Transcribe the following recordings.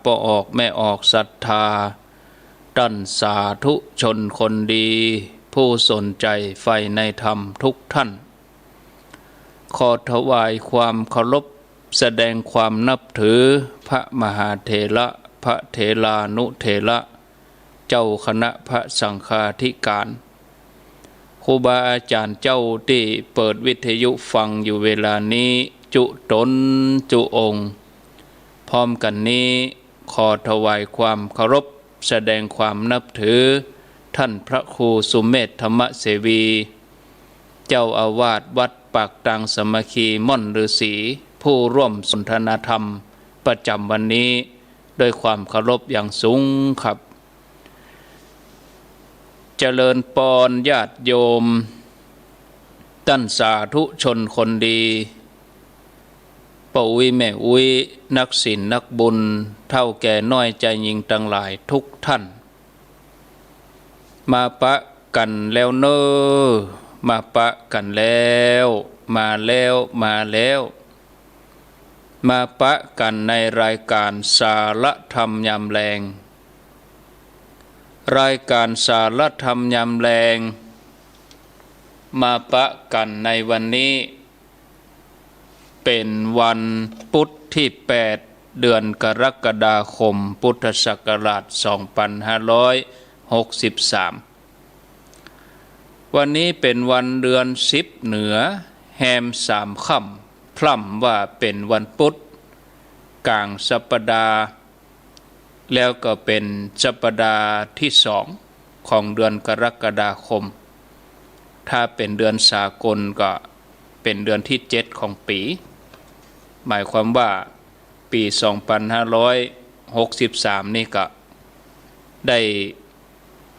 ปอออกแม่ออกศรัทธาตั้นสาธุชนคนดีผู้สนใจใฝ่ในธรรมทุกท่านขอถวายความเคารพแสดงความนับถือพระมหาเถระพระเถรานุเถระเจ้าคณะพระสังฆาธิการครูบาอาจารย์เจ้าที่เปิดวิทยุฟังอยู่เวลานี้จุตนจุองค์พร้อมกันนี้ขอถวายความเคารพแสดงความนับถือท่านพระครูสุเมธธรรมเสวีเจ้าอาวาสวัดปากตังสามัคคีม่อนฤาษีผู้ร่วมสนทนาธรรมประจำวันนี้ด้วยความเคารพอย่างสูงครับเจริญปอนญาติโยมตั้นสาธุชนคนดีป้าอุ้ยแม่อุ้ยนักศีลนักบุญเท่าแก่น้อยใจยิงทั้งหลายทุกท่านมาปะกันแล้วเนอมาปะกันแล้วมาปะกันในรายการสารธรรมยามแรงรายการสารธรรมยามแรงมาปะกันในวันนี้เป็นวันพุธที่8เดือนกรกฎาคมพุทธศักราช2563วันนี้เป็นวันเดือน10เหนือแฮม3ค่ำพร่ำว่าเป็นวันพุธกลางสัปดาห์แล้วก็เป็นสัปดาห์ที่2ของเดือนกรกฎาคมถ้าเป็นเดือนสากลก็เป็นเดือนที่7ของปีหมายความว่าปี2563นี่ก็ได้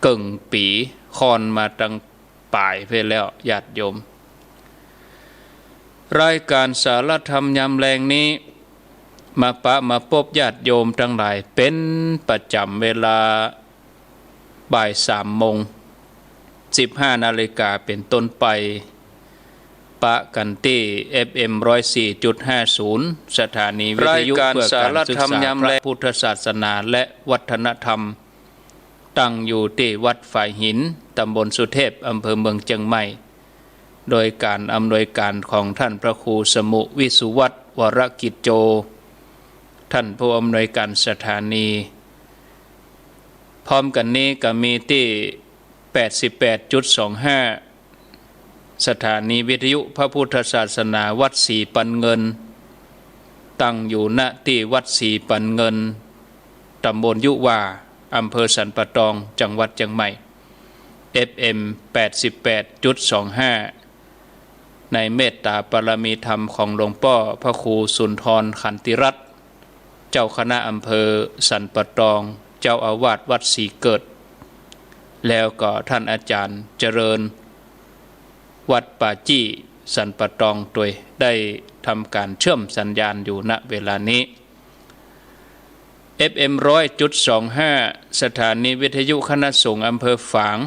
กึ่งปีค่อนมาตั้งปลายไปแล้วญาติโยมรายการสารธรรมยามแรงนี้มาพบญาติโยมทั้งหลายเป็นประจำเวลาบ่าย3 โมง 15 นาฬิกาเป็นต้นไปปะกันที่ FM 104.50 สถานีวิทยุเพื่อการศึกษาพระพุทธศาสนาและวัฒนธรรมตั้งอยู่ที่วัดฝ่ายหินตำบลสุเทพอำเภอเมืองเชียงใหม่โดยการอำนวยการของท่านพระครูสมุวิสุวัตรวรกิจโจท่านผู้อำนวยการสถานีพร้อมกันนี้ก็มีที่ 88.25 สถานีวิทยุพระพุทธศาสนาวัดศรีปันเงินตั้งอยู่ณที่วัดศรีปันเงินตำบลยุวาอำเภอสันปะตองจังหวัดเชียงใหม่ FM 88.25 ในเมตตาปรมีธรรมของหลวงพ่อพระครูสุนทรขันติรัตน์เจ้าคณะอำเภอสันปะตองเจ้าอาวาสวัดศรีเกิดแล้วก็ท่านอาจารย์เจริญวัดป่าจี้สันปะตองโดยได้ทำการเชื่อมสัญญาณอยู่ณเวลานี้ FM 100.25 สถานีวิทยุคณะสงฆ์อำเภอฝาง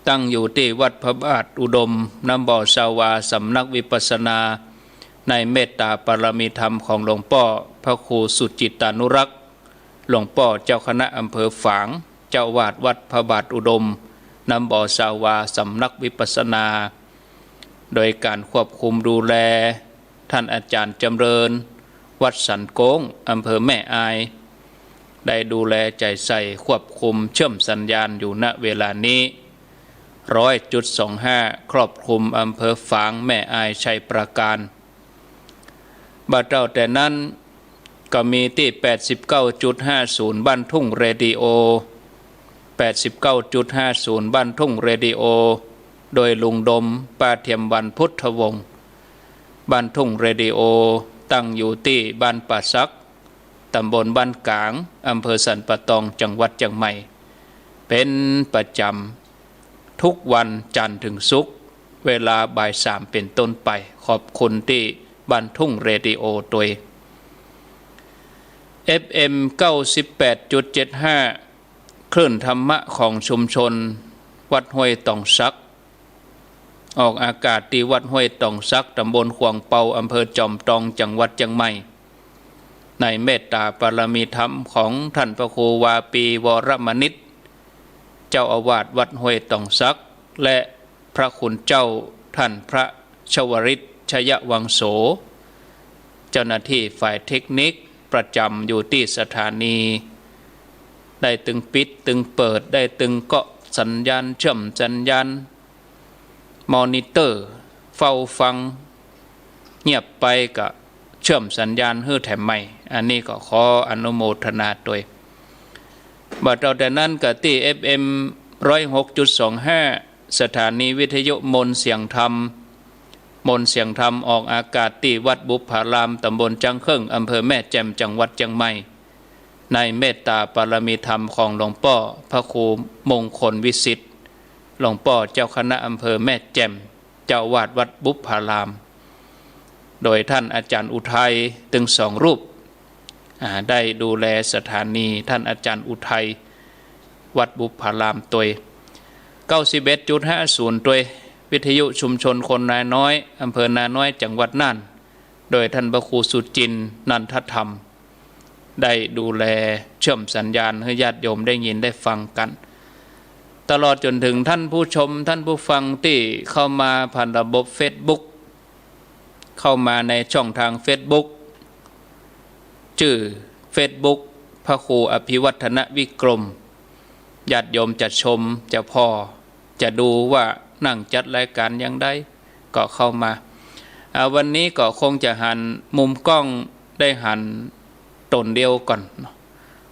ตั้งอยู่ที่วัดพระบาทอุดมน้ำบ่อสาวาสำนักวิปัสสนาในเมตตาปรมีธรรมของหลวงพ่อพระครูสุจิตานุรักษ์หลวงพ่อเจ้าคณะอำเภอฝางเจ้าวาดวัดพระบาทอุดมน้ำบ่อสาวาสำนักวิปัสสนาโดยการควบคุมดูแลท่านอาจารย์จำเริญวัดสันโค้งอำเภอแม่อายได้ดูแลใจใส่ควบคุมเชื่อมสัญญาณอยู่ณเวลานี้ 100.25 ครอบคลุมอำเภอฝางแม่อายชัยประการบัดเจ้าแต่นั้นก็มีที่ 89.50 บ้านทุ่งเรดิโอ 89.50 บ้านทุ่งเรดิโอโดยลุงดมป้าเทียมวันพุทธวงศ์บ้านทุ่งเรดิโอตั้งอยู่ที่บ้านป่าซักตำบลบ้านกลางอำเภอสันปะตองจังหวัดเชียงใหม่เป็นประจำทุกวันจันทร์ถึงศุกร์เวลาบ่าย3เป็นต้นไปขอบคุณที่บ้านทุ่งเรดิโอตัว FM 98.75 คลื่นธรรมะของชุมชนวัดห้วยตองซักออกอากาศที่วัดห้วยตองซักตำบลขวางเปาอำเภอจอมทองจังหวัดเชียงใหม่ ในเมตตาปรมีธรรมของท่านพระครูวาปีวรมนิตเจ้าอาวาสวัดห้วยตองซักและพระคุณเจ้าท่านพระชวริตชยวังโสเจ้าหน้าที่ฝ่ายเทคนิคประจำอยู่ที่สถานีได้ตึงปิดตึงเปิดได้ตึงเกาะสัญญาณเชื่อมสัญญาณมอนิเตอร์เฝ้าฟังเงียบไปก็เชื่อมสัญญาณฮื้อแถมใหม่อันนี้ก็ขออนุโมทนาด้วยบัดเราแต่นั้นก็ที่ FM 106.25 สถานีวิทยุมนต์เสียงธรรมออกอากาศที่วัดบุพารามตำบลจังเครื่องอำเภอแม่แจ่มจังหวัดเชียงใหม่ในเมตตาปรมีธรรมของหลวงพ่อพระครูมงคลวิสิทธิ์หลวงพ่อเจ้าคณะอำเภอแม่แจ่มเจ้าวาดวัดบุพารามโดยท่านอาจารย์อุทัยถึง2 รูปได้ดูแลสถานีท่านอาจารย์อุทัยวัดบุพารามตัว 91.50 ตัววิทยุชุมชนคนนาน้อยอำเภอนาน้อยจังหวัดน่านโดยท่านพระครูสุจินต์นันทธรรมได้ดูแลเชื่อมสัญญาณให้ญาติโยมได้ยินได้ฟังกันตลอดจนถึงท่านผู้ชมท่านผู้ฟังที่เข้ามาผ่านระบบ Facebook เข้ามาในช่องทาง Facebook ชื่อ Facebook พระครูอภิวัฒนวิกรมญาติโยมจะชมจะพอจะดูว่านั่งจัดรายการอย่างใดก็เข้ามาวันนี้ก็คงจะหันมุมกล้องได้หันตนเดียวก่อน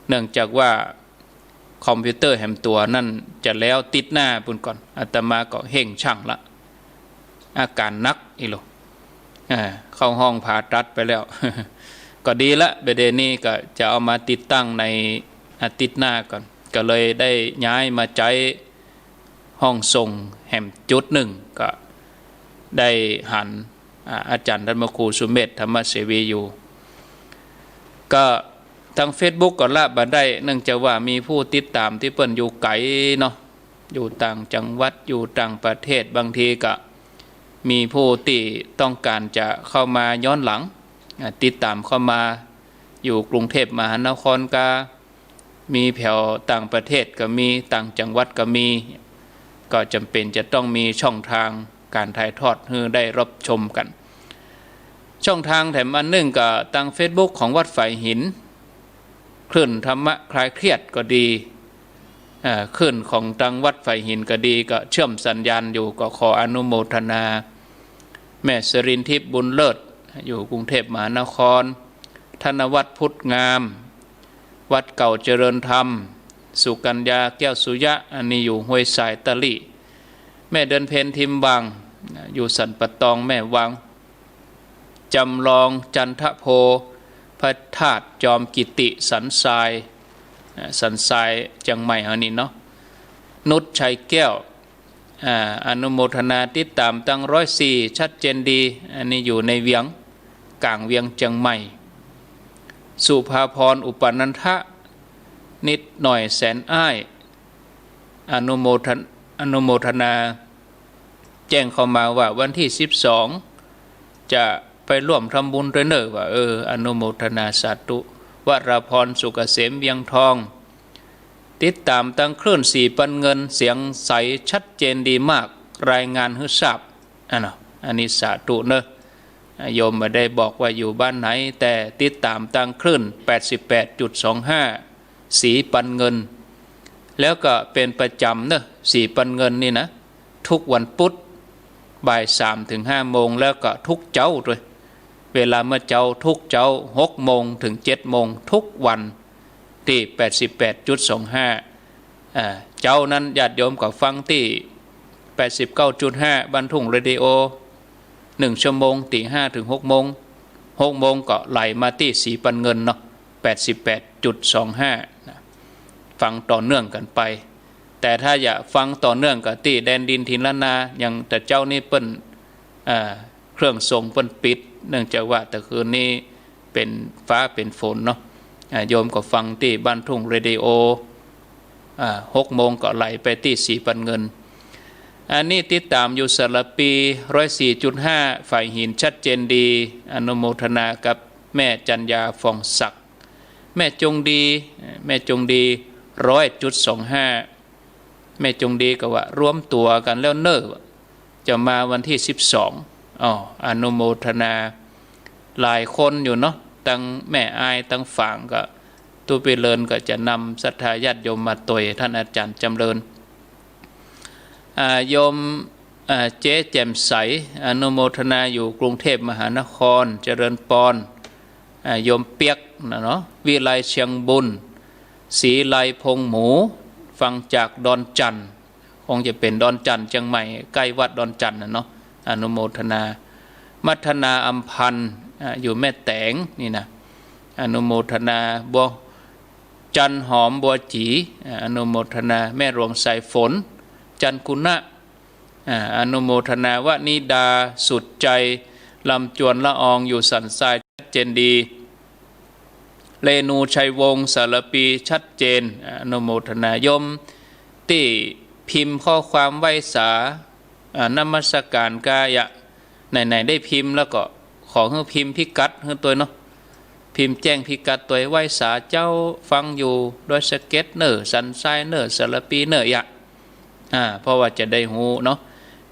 เนื่องจากว่าคอมพิวเตอร์แหมตัวนั่นจะแล้วติดหน้าปุ่นก่อนอาตมาก็เฮ่งช่างละอาการนักอีหลเข้าห้องผ่าตัดไปแล้ว ก็ดีละเบเดนี้ก็จะเอามาติดตั้งในอาทิตย์หน้าก่อนก็เลยได้ย้ายมาใช้ห้องส่งแหมจุดหนึ่งก็ได้หันอาจารย์ท่านพระครูสุเมธธรรมเสวีอยู่ก็ทาง Facebook ก็ละบันได้เนื่องจากว่ามีผู้ติดตามที่เปิ้นอยู่ไกลเนาะอยู่ต่างจังหวัดอยู่ต่างประเทศบางทีก็มีผู้ที่ต้องการจะเข้ามาย้อนหลังติดตามเข้ามาอยู่กรุงเทพมหานครก็มีแถวต่างประเทศก็มีต่างจังหวัดก็มีก็จำเป็นจะต้องมีช่องทางการถ่ายทอดให้ได้รับชมกันช่องทางแถมอันหนึ่งก็ทาง Facebook ของวัดฝ่ายหินคลื่นธรรมะคลายเครียดก็ดีคลื่นของทางวัดฝ่ายหินก็ดีก็เชื่อมสัญญาณอยู่ก็ขออนุโมทนาแม่สรินทิพย์บุญเลิศอยู่กรุงเทพมหานครธนวัฒน์พุทธงามวัดเก่าเจริญธรรมสุกัญญาแก้วสุยะอันนี้อยู่ห้วยสายตะลี่แม่เดินเพนทิมบางอยู่สันปะตองแม่วังจำลองจันทโพพระธาตุจอมกิติสันทรายจังใหม่อันนี้เนาะนุชชัยแก้วอนุโมทนาติดตามตั้ง104ชัดเจนดีอันนี้อยู่ในเวียงกลางเวียงจังใหม่สุภาพรอุปนันทะนิดหน่อยแสนอ้ายอนุโมทนาแจ้งเข้ามาว่าวันที่12จะไปร่วมทำบุญด้วยเนอะว่าอนุโมทนาสาธุวราพรสุกเกษมเวียงทองติดตามตั้งคลื่น4ปันเงินเสียงใสชัดเจนดีมากรายงานให้ทราบอันนี้สาธุเนอะโยมไม่ได้บอกว่าอยู่บ้านไหนแต่ติดตามตั้งคลื่น 88.25 สีปันเงินแล้วก็เป็นประจำเนอะสีปันเงินนี่นะทุกวันพุธบ่าย 3 ถึง 5 โมงแล้วก็ทุกเจ้าด้วยเวลาเมื่อเจ้าทุกเจ้า6 โมงถึง 7 โมงทุกวันที่ 88.25 เจ้านั้นญาติโยมก็ฟังที่ 89.5 บันทุ่งเรดิโอ1 ชั่วโมงตี 5 ถึง 6 โมง6 โมงก็ไหลมาที่สีปันเงินเนาะ 88.25 ฟังต่อเนื่องกันไปแต่ถ้าอยากฟังต่อเนื่องกับที่แดนดินทินละนาอย่างแต่เจ้านี่เปิ้นเครื่องส่งเปิ้นปิดเนื่องจากว่าแต่คืนนี้เป็นฟ้าเป็นฝนเนาะโยมก็ฟังที่บ้านทุ่งเรดิโอ6 โมงก็ไหลไปที่สีปันเงินอันนี้ติดตามอยู่สารปี 104.5 ฝ่ายหินชัดเจนดีอนุโมทนากับ แม่จัญญาฟองศักดิ์แม่จงดีแม่จงดี100.25แม่จงดีก็ว่ารวมตัวกันแล้วเนอะจะมาวันที่12อนุโมทนาหลายคนอยู่เนาะตั้งแม่อายตั้งฝั่งก็ตัวไปเลินก็จะนำศรัทธาญาติโยมมาตวยท่านอาจารย์จำเริญโยมเจ๊แจ่มใสอนุโมทนาอยู่กรุงเทพมหานครเจริญปอนโยมเปียกนะเนาะวิไลเชียงบุญศรีไลพงหมูฟังจากดอนจันทร์คงจะเป็นดอนจันทร์เชียงใหม่ใกล้วัดดอนจันทร์นะเนาะอนุโมทนามัทนาอัมพันธ์อยู่แม่แตงนี่นะอนุโมทนาบัวจันหอมบัวจีอนุโมทนาแม่หลวงสายฝนจันกุณะอนุโมทนาวนิดาสุดใจลำจวนละอองอยู่สันทรายชัดเจนดีเรนูชัยวงศ์สารปีชัดเจนอนุโมทนายมที่พิมพ์ข้อความไหว้สานมัสการกายะไหนได้พิมพ์แล้วก็ขอให้พิมพ์พิกัดให้ตัวเนาะพิมพ์แจ้งพิกัดตัวไหว้สาเจ้าฟังอยู่โดยสเก็ตเนอร์สันทรายเนอร์สารปีเนอร์ยะเพราะว่าจะได้หูเนาะ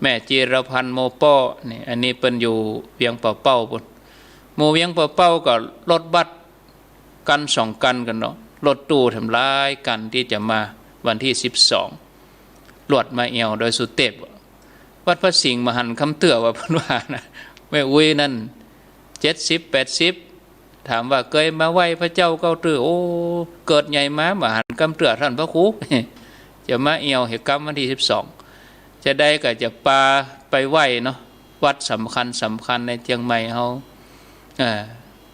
แม่จีรพันธ์โมป้อนี่อันนี้เป็นอยู่เวียงเป่าเป้าบนหมู่เวียงเป่าเป้าก็รถบัสกัน2 กันเนาะรถตู้ทำร้ายกันที่จะมาวันที่12ลวดมาเอวโดยสุเทพวัดพระสิงห์มหันคำเตื้อว่าพันว่านะแม่อุ้ยนั่น70-80ถามว่าเคยมาไหว้พระเจ้าเก้าตื้อโอ้เกิดใหญ่มามหันคำเตื้อท่านพระครูจะมาเอวเหตุกรรมวันที่12จะได้ก็จะปาไปไหว้เนาะวัดสำคัญในเชียงใหม่เขา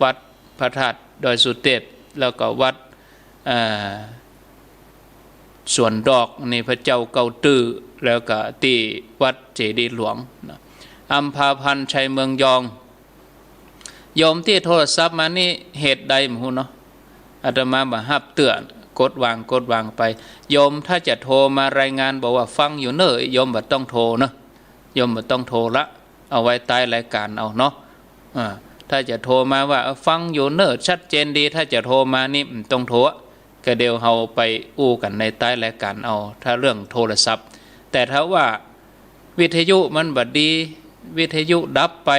วัดพระธาตุดอยสุเทพแล้วก็วัดสวนดอกในพระเจ้าเกาตื้อแล้วก็ที่วัดเจดีย์หลวงอัมพาพันธ์ชัยเมืองยองโยมที่โทรศัพท์มานี่เหตุใดมหูเนาะอาตมาบ่ฮับเตือนกดวางไปโยมถ้าจะโทรมารายงานบอกว่าฟังอยู่เนอะโยมบ่ต้องโทรเนาะโยมบ่ต้องโทรละเอาไว้ใต้รายการเอาเนาะถ้าจะโทรมาว่าฟังอยู่เนอะชัดเจนดีถ้าจะโทรมานี่ต้องโทรก็เดี๋ยวเราไปอู้กันในใต้รายการเอาถ้าเรื่องโทรศัพท์แต่ถ้าว่าวิทยุมันบ่ดีวิทยุดับไป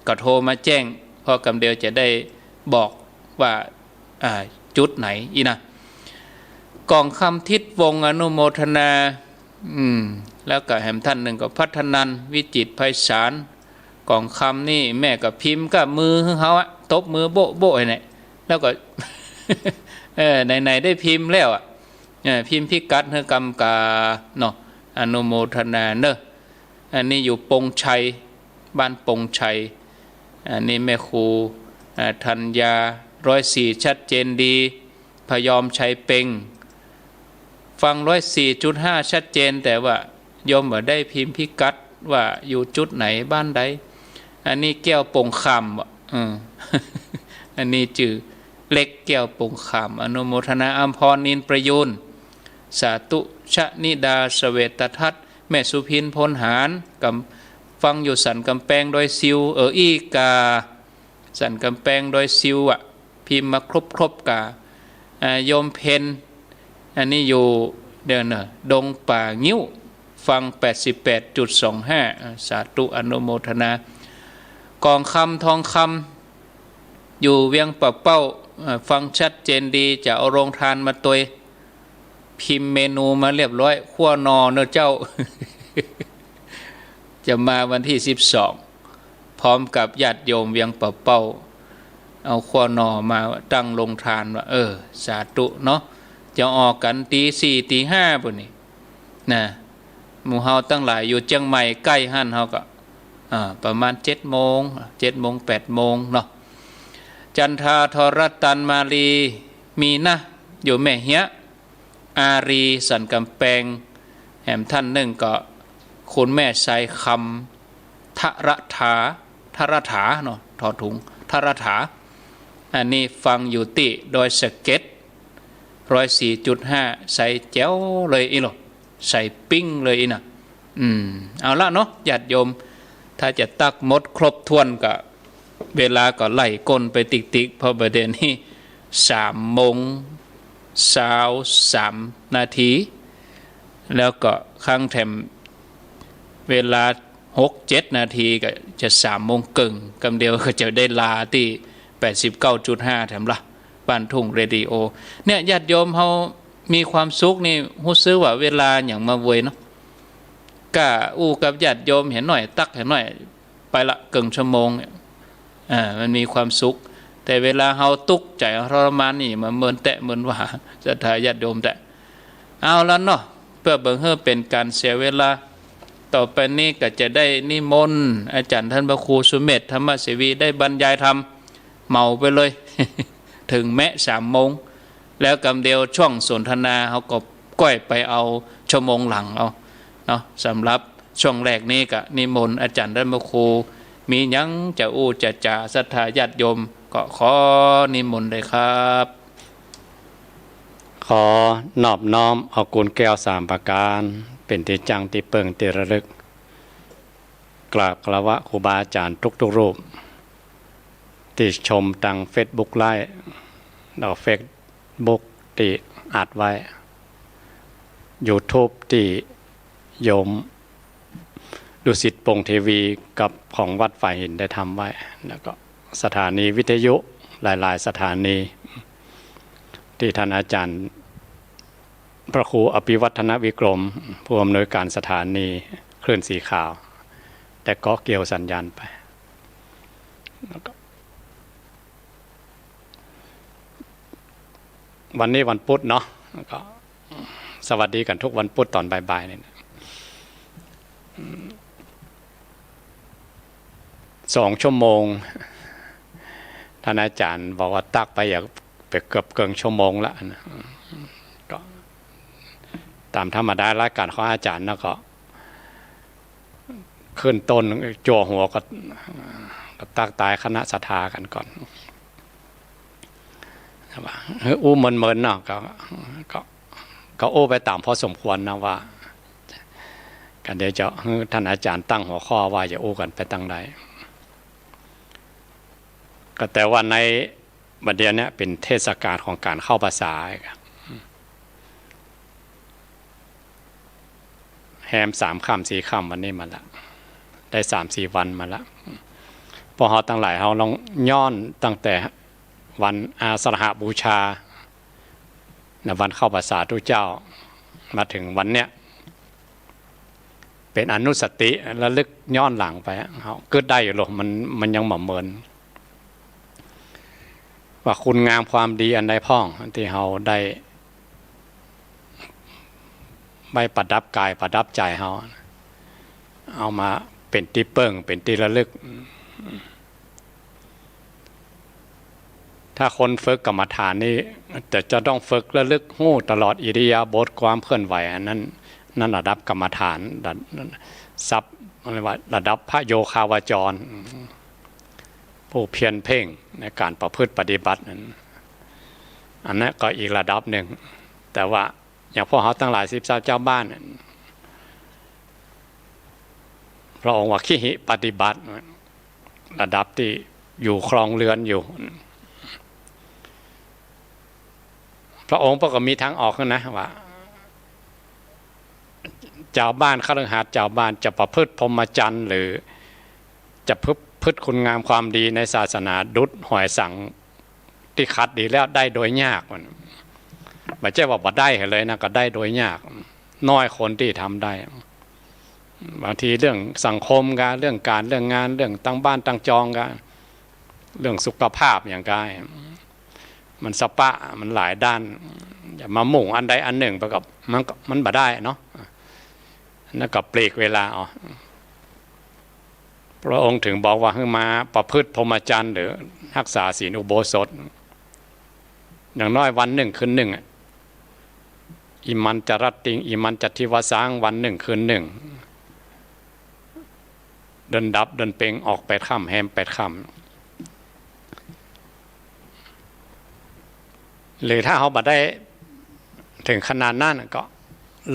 ก็โทรมาแจ้งพอกำเดียวจะได้บอกว่าจุดไหนอีนะกองคำทิศวงอนุโมทนาแล้วก็แหมท่านหนึ่งก็พัฒนันวิจิตรไพศาลกองคำนี่แม่กับพิมพ์กับมือเขาตบมือโบะเนี่ยแล้วก็ ไหนได้พิมพ์แล้วพิมพ์พิกัดเฮกรรมกาเนาะอนุโมทนาเนอะอันนี้อยู่ปงชัยบ้านปงชัยอันนี้แม่ครูธัญญา104ชัดเจนดีพยอมชัยเป่งฟัง104.5ชัดเจนแต่ว่าโยมบ่ได้พิมพ์พิกัดว่าอยู่จุดไหนบ้านใดอันนี้แก้วปงคำอันนี้จื่อเล็กแก้วปงคำอนุโมทนาอัมพรนินประยุนสาตุชนิดาเสเวตทัศน์แม่สุพินพลหารกับฟังอยู่สันกำแพงโดยซิวอีกาสันกำแพงโดยซิวพิมพ์มาครบกาโยมเพนอันนี้อยู่เดี๋ยวนะดงป่างิ้วฟัง 88.25 สาธุอนุโมทนากองคำทองคำอยู่เวียงป่าเป้าฟังชัดเจนดีจะเอาโรงทานมาตัวพิมพ์เมนูมาเรียบร้อยขั้วนอเนอะเจ้า จะมาวันที่12พร้อมกับญาติโยมเวียงป่าเป้าเอาขั้วนอมาตั้งโรงทานว่าสาธุเนาะจะออกกันตี 4 ตี 5 ปุ่นนี่นะหมู่เฮาตั้งหลายอยู่เชียงใหม่ใกล้หั่นเฮาก็ประมาณ7 โมง 8 โมงเนาะจันทาธรตันมาลีมีนะอยู่แม่เฮียอารีสันกำแพงแหมท่านหนึ่งก็คุณแม่ใส่คำทรถาเนาะถอดถุงทรถาอันนี้ฟังอยู่ติโดยสเก็ต104.5 ใส่แจ๋วเลยอีหรอใส่ปิ้งเลยอีนะเอาละเนาะญาติโยมถ้าจะตักมดครบถ้วนก็ เวลาก็ไล่ก้นไปติ๊กๆเพราะประเด็นนี้3:23 นาทีแล้วก็ข้างแถมเวลา6-7 นาทีก็จะ3:30กำเดียวก็จะได้ลาที่89.5แถมละบ้านทุ่งเรดิโอเนี่ยญาติโยมเขามีความสุขนี่รู้สึกว่าเวลาอย่างมาเวยเนาะก็อู้กับญาติโยมเห็นหน่อยตักเห็นหน่อยไปละเกินชั่วโมงเนี่ยมันมีความสุขแต่เวลาเฮาตุกใจทรมานนี่มันเหมือนแตะเหมือนว่าจะทายญาติโยมแต่เอาแล้วเนาะเพื่อเบิ่งเพื่อเป็นการเสียเวลาต่อไปนี้ก็จะได้นิมนต์อาจารย์ท่านพระครูสุเมธธรรมเสวีได้บรรยายธรรมเมาไปเลย ถึงแม้3 โมงแล้วกำเดียวช่วงสนทนาเขาก็ก้อยไปเอาชั่วโมงหลังเอาเนาะสำหรับช่วงแรกนี้ก็นิมนต์อาจารย์ท่านพระครูมียังจะอู้จะจ่าศรัทธาญาติโยมก็ขอนิมนต์เลยครับขอนอบน้อมเอากุลแก้ว3 ประการเป็นที่จังที่เปิงที่ระลึกกราบคารวะครูบาอาจารย์ทุกรูปที่ชมทาง Facebook ไลฟ์ดอกเฟซบุ๊กที่อัดไว้ YouTube ที่โยมดุสิตปงเทวีกับของวัดฝ่ายหินได้ทำไว้แล้วก็สถานีวิทยุหลายๆสถานีที่ท่านอาจารย์พระครูอภิวัฒนวิกรมผู้อำนวยการสถานีคลื่นสีขาวแต่ก็เกี่ยวสัญญาณไปวันนี้วันพุธเนาะก็สวัสดีกันทุกวันพุธตอนบ่ายๆนี่2 ชั่วโมงท่านอาจารย์บอกว่าตักไปอยากไปเกือบเกินชั่วโมงละก็ตามธรรมดารายการของอาจารย์แล้วก็ขึ้นต้นจั่วหัวก็ตักตายคณะศรัทธากันก่อนอู้เมินๆเนาะก็โอ้ไปตามพอสมควรนะว่ากันเดี๋ยวจะท่านอาจารย์ตั้งหัวข้อว่าจะโอ้กันไปตั้งใดก็แต่ว่าในบัดเดี๋ยวนี้เป็นเทศกาลของการเข้าภาษาแฮม3 ค่ำ 4 ค่ำวันนี้มาละได้3-4 วันมาละพอเขาตั้งหลายเขาลองย้อนตั้งแต่วันอาสาฬหบูชาวันเข้าภาษาทุกเจ้ามาถึงวันเนี้ยเป็นอนุสติระลึกย้อนหลังไปเขาเกิดได้อยู่หรอกมันยังหม่อมเมินว่าคุณงามความดีอันใดพ้องที่เราได้ไม่ประดับกายประดับใจเราเอามาเป็นที่เปิ้งเป็นที่ระลึกถ้าคนฝึกกรรมฐานนี่จะต้องฝึกระลึกหู้ตลอดอิริยาบถความเคลื่อนไหวอันนั้นระดับกรรมฐานซับอะไรว่าระดับพระโยคาวจรผู้เพียรเพ่งในการประพฤติปฏิบัตินั้นอันนั้นก็อีกระดับหนึ่งแต่ว่าอย่างพวกเขาตั้งหลาย13 เจ้าบ้านพระองค์ว่าขิหิปฏิบัติระดับที่อยู่ครองเรือนอยู่พระองค์ก็มีทางออกนะว่าเจ้าบ้านคฤหัสถ์เจ้าบ้านจะประพฤติพรหมจรรย์หรือจะพฤติคุณงามความดีในศาสนาดุจหอยสังที่ขัดดีแล้วได้โดยยากมันไม่ใช่ว่าบ่ได้เลยนะก็ได้โดยยากน้อยคนที่ทำได้บางทีเรื่องสังคมกันเรื่องการเรื่องงานเรื่องตั้งบ้านตั้งจองกันเรื่องสุขภาพอย่างกายมันสปะมันหลายด้านอย่ามามุ่งอันใดอันหนึ่งไปกับมันบ่ได้เนาะนั่นก็ปลีกเวลาอ๋อพระองค์ถึงบอกว่าให้มาประพฤติพรหมจรรย์หรือรักษาศีลอุโบสถอย่างน้อยวันหนึ่งคืนหนึ่งอิมันจรัตติงอิมันจัตถิวสังวันหนึ่งคืนหนึ่งเดินดับเดินเป่งออก8 ค่ำแฮม8 ค่ำหรือถ้าเขาบัดได้ถึงขนาดนั้นก็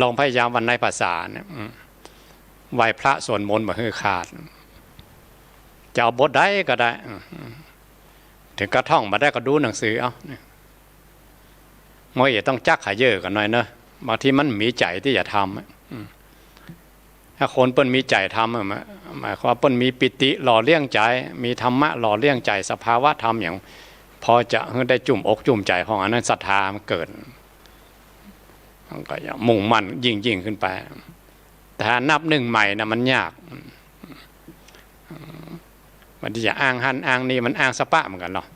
ลองพยายามวันในภาษาเนี่ยไหว้พระสวดมนต์บ่ฮือขาด จะเอาบทได้ก็ได้ถึงกระท่องมาได้ก็ดูหนังสือเอาไม่ต้องจักขายเยอะกันหน่อยเนอะบางทีมันมีใจที่จะทำถ้าคนเปิ้นมีใจทำหมายความว่าเปิ้นมีปิติหล่อเลี้ยงใจมีธรรมะหล่อเลี้ยงใจสภาวะธรรมอย่างพอจะได้จุ่มอกจุ่มใจของอันนั้นศรัทธามันเกิดมันก็อย่างมุ่งมั่นยิ่งขึ้นไปแต่นับหนึ่งใหม่นะมันยากมันที่จะอ้างหันอ้างนี่มันอ้างสปะเหมือนกันเนาะ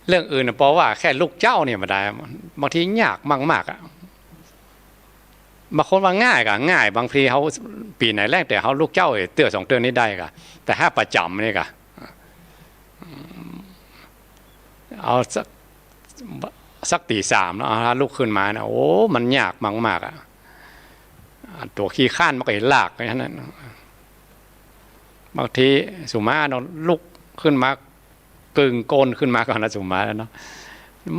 เรื่องอื่นเพราะว่าแค่ลูกเจ้าเนี่ยมาได้บางทียากมากๆอ่ะบางคนว่าง่ายก็ง่ายบางทีเขาปีไหนแรกแต่เขาลูกเจ้าเตื้อ2 เตื้อนี้ได้ก็แต่ถ้าประจำนี่ก็เอาสักตี 3แล้วลุกขึ้นมานะโอ้มันยากมากๆอ่ะตัวขี้ข้านมันก็ลากไปนั้นบางทีสุมาเนาะลุกขึ้นมากึ่งโกนขึ้นมาก่อนนะสุมาแล้วเนาะ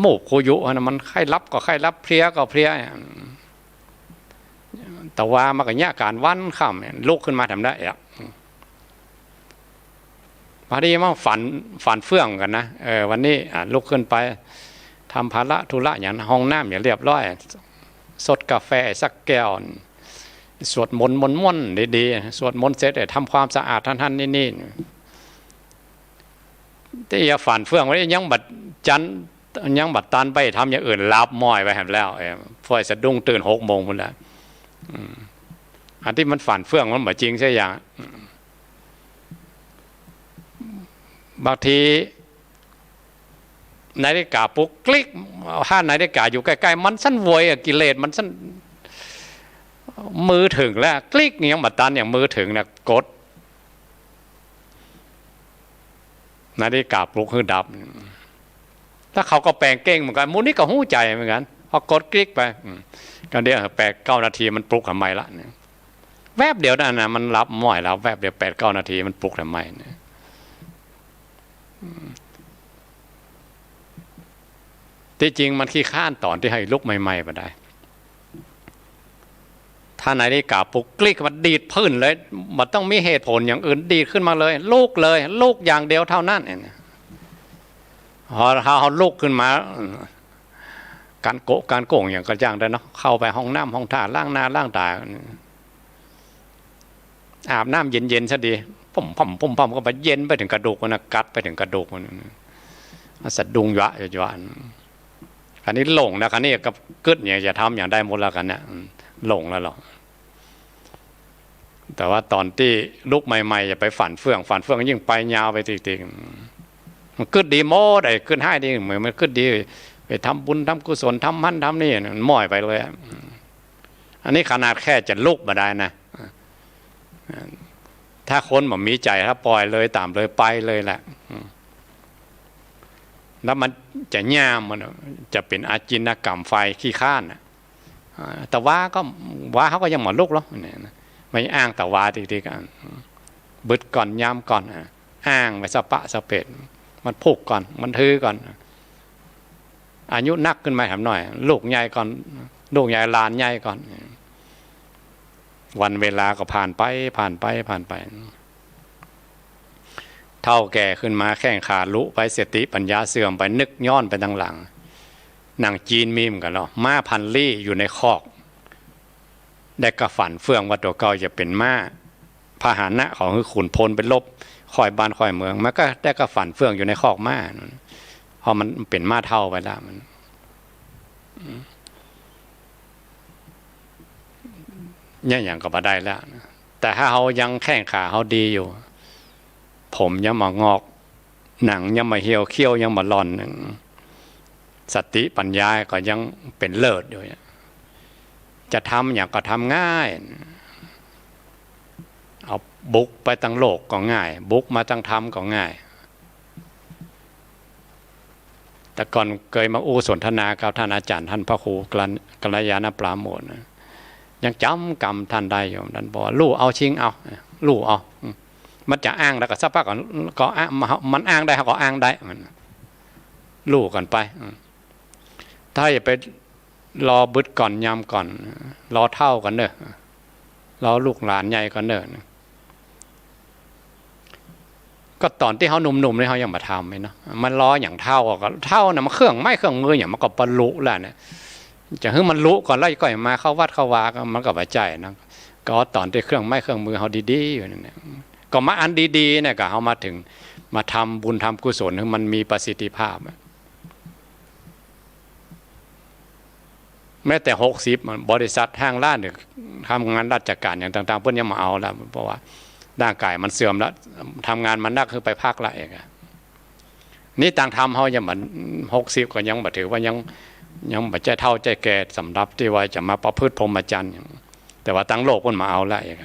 โมกโคยุนะมันไข้รับก็ไข้รับเพลียก็เพลียแต่ว่ามันก็ยากการวันค่ำลุกขึ้นมาทำได้อะพอดีมาฝันเฟื่องกันนะวันนี้ลุกขึ้นไปทำภาระธุระอย่างห้องน้ำอย่างเรียบร้อยสดกาแฟสักแก้วสวดมนต์ม่วนดีๆสวดมนต์เสร็จทำความสะอาดท่านนี่ที่อย่าฝันเฟื่องไว้ยังบัดจันยังบัดตันไปทำอย่างอื่นลาบม้อยไปแหมแล้วพอสะดุ้งตื่น6 โมงพุ่นแล้วอันที่มันฝันเฟื่องมันเหมือนจริงใช่อย่างบางทีนาฬิกาปลุกคลิกถ้านาฬิกาอยู่ใกล้ๆมันสั้นโวยกิเลสมันสั้นมือถึงแล้วคลิกเนี่ยบัดตันอย่างมือถึงนะกดนาฬิกาปลุกคือดับถ้าเขาก็แปลงเก่งเหมือนกันมูนี่ก็หู้ใจเหมือนกันพอกดคลิกไปก็เดี๋ยว8-9 นาทีมันปลุกทำไมละแวบเดียวนั่นนะมันรับม้อยแล้วแวบเดียว8-9 นาทีมันปลุกทำไมเนี่ยที่จริงมันขี้ข้านตอนที่ให้ลุกใหม่ๆมาได้ถ้านาฬิกาปลุกคลิกมันดีดพื้นเลยมันต้องมีเหตุผลอย่างอื่นดีดขึ้นมาเลยลูกอย่างเดียวเท่านั้นพอเขาลุกขึ้นมาการโก่งอย่างกระจ่างได้เนาะเข้าไปห้องน้ำห้องท่าล้างหน้าล้างตาอาบน้ำเย็นๆซะดีผมก็ไปเย็นไปถึงกระดูกมันกัดไปถึงกระดูกมันสะดุ้งยะอันนี้หลงนะคันนี้กับกึศเนี่ยจะทำอย่างได้หมดแล้วกันเนี่ยหลงแล้วหรอแต่ว่าตอนที่ลุกใหม่ๆอย่าไปฝันเฟื่องยิ่งไปยาวไปติมันกึศดีโม้ได้กึศให้ดีเหมือนมันกึศดีไปทำบุญทำกุศลทำมั่นทำนี่มันม้อยไปเลยอันนี้ขนาดแค่จะลุกมาได้นะถ้าคนแบบมีใจถ้าปล่อยเลยตามเลยไปเลยแหละแล้วมันจะย่ามมันจะเป็นอาจินกรรมไฟขี้ข้านแต่ว่าเขาก็ยังหมดลุกแล้วไม่อ้างแต่ว่าทีๆกันบึดก่อนย้ำก่อนอ้างไปสปะสเปดมันพุกก่อนมันทื่อก่อนอายุนักขึ้นมาทำหน่อยลูกใหญ่ก่อนลูกใหญ่ลานใหญ่ก่อนวันเวลาก็ผ่านไปเท่าแก่ขึ้นมาแข้งขาลุไปสติปัญญาเสื่อมไปนึกย้อนไปทางหลังหนังจีนมีมกันหรอม้าพันลี่อยู่ในคอกได้กระฝันเฟื่องว่าตัวเก่าจะเป็นม้าพาหนะของคือขุนพลเป็นลบคอยบ้านคอยเมืองมันก็ได้กระฝันเฟื่องอยู่ในคอกม้าพอมันเป็นม้าเท่าไปแล้วมันเนี่ยอย่างก็มาได้แล้วแต่ถ้าเขายังแข้งขาเขาดีอยู่ผมยังมางอกหนังยังมาเหี่ยวเขี้ยวยังมาหลอนสติปัญญาก็ยังเป็นเลิศอยู่จะทำอย่างก็ทำง่ายเอาบุกไปตั้งโลกก็ง่ายบุกมาตั้งธรรมก็ง่ายแต่ก่อนเคยมาสนทนากับท่านอาจารย์ท่านพระครูกัลยาณปราโมทย์ยังจำกรรมท่านได้อยู่ท่านบอกลู่เอาชิงเอาลู่เอามันจะอ้างแล้วก็สักพักก็มันอ้างได้เขาก็อ้างได้มันลู่กันไปถ้าอย่าไปรอบึดก่อนยำก่อนรอเท่ากันเนอะรอลูกหลานใหญ่ก่อนเนอะ ก็ตอนที่เขาหนุ่มๆนี่เขายังมาทำไหมเนาะมันล้ออย่างเท่าก็เท่านะมันเครื่องไม้เครื่องมืออย่างมันก็บรรลุแล้วเนี่ยจะให้มันรู้ก่อนแล้วก็มาเข้าวัดเข้าวาก็มันก็บาใจนะก็ตอนที่เครื่องไม้เครื่องมือเขาดีๆอยู่นั่นแหละก็มาอันดีๆเนี่ยก็เขามาถึงมาทำบุญทำกุศลให้มันมีประสิทธิภาพแม้แต่60บริษัทห้างร้านหรือทำงานราชการอย่างต่างๆเพื่อนยังมาเอาแล้วเพราะว่าร่างกายมันเสื่อมแล้วทำงานมันนักคือไปภาคละเองนี่ต่างทำเขายังเหมือน60ก็ยังบ่ถือว่ายังบ่ใจเท่าใจแก่สำหรับที่ว่าจะมาประพฤติพรหมจรรย์แต่ว่าตั้งโลกเพิ่นมาเอาละเอง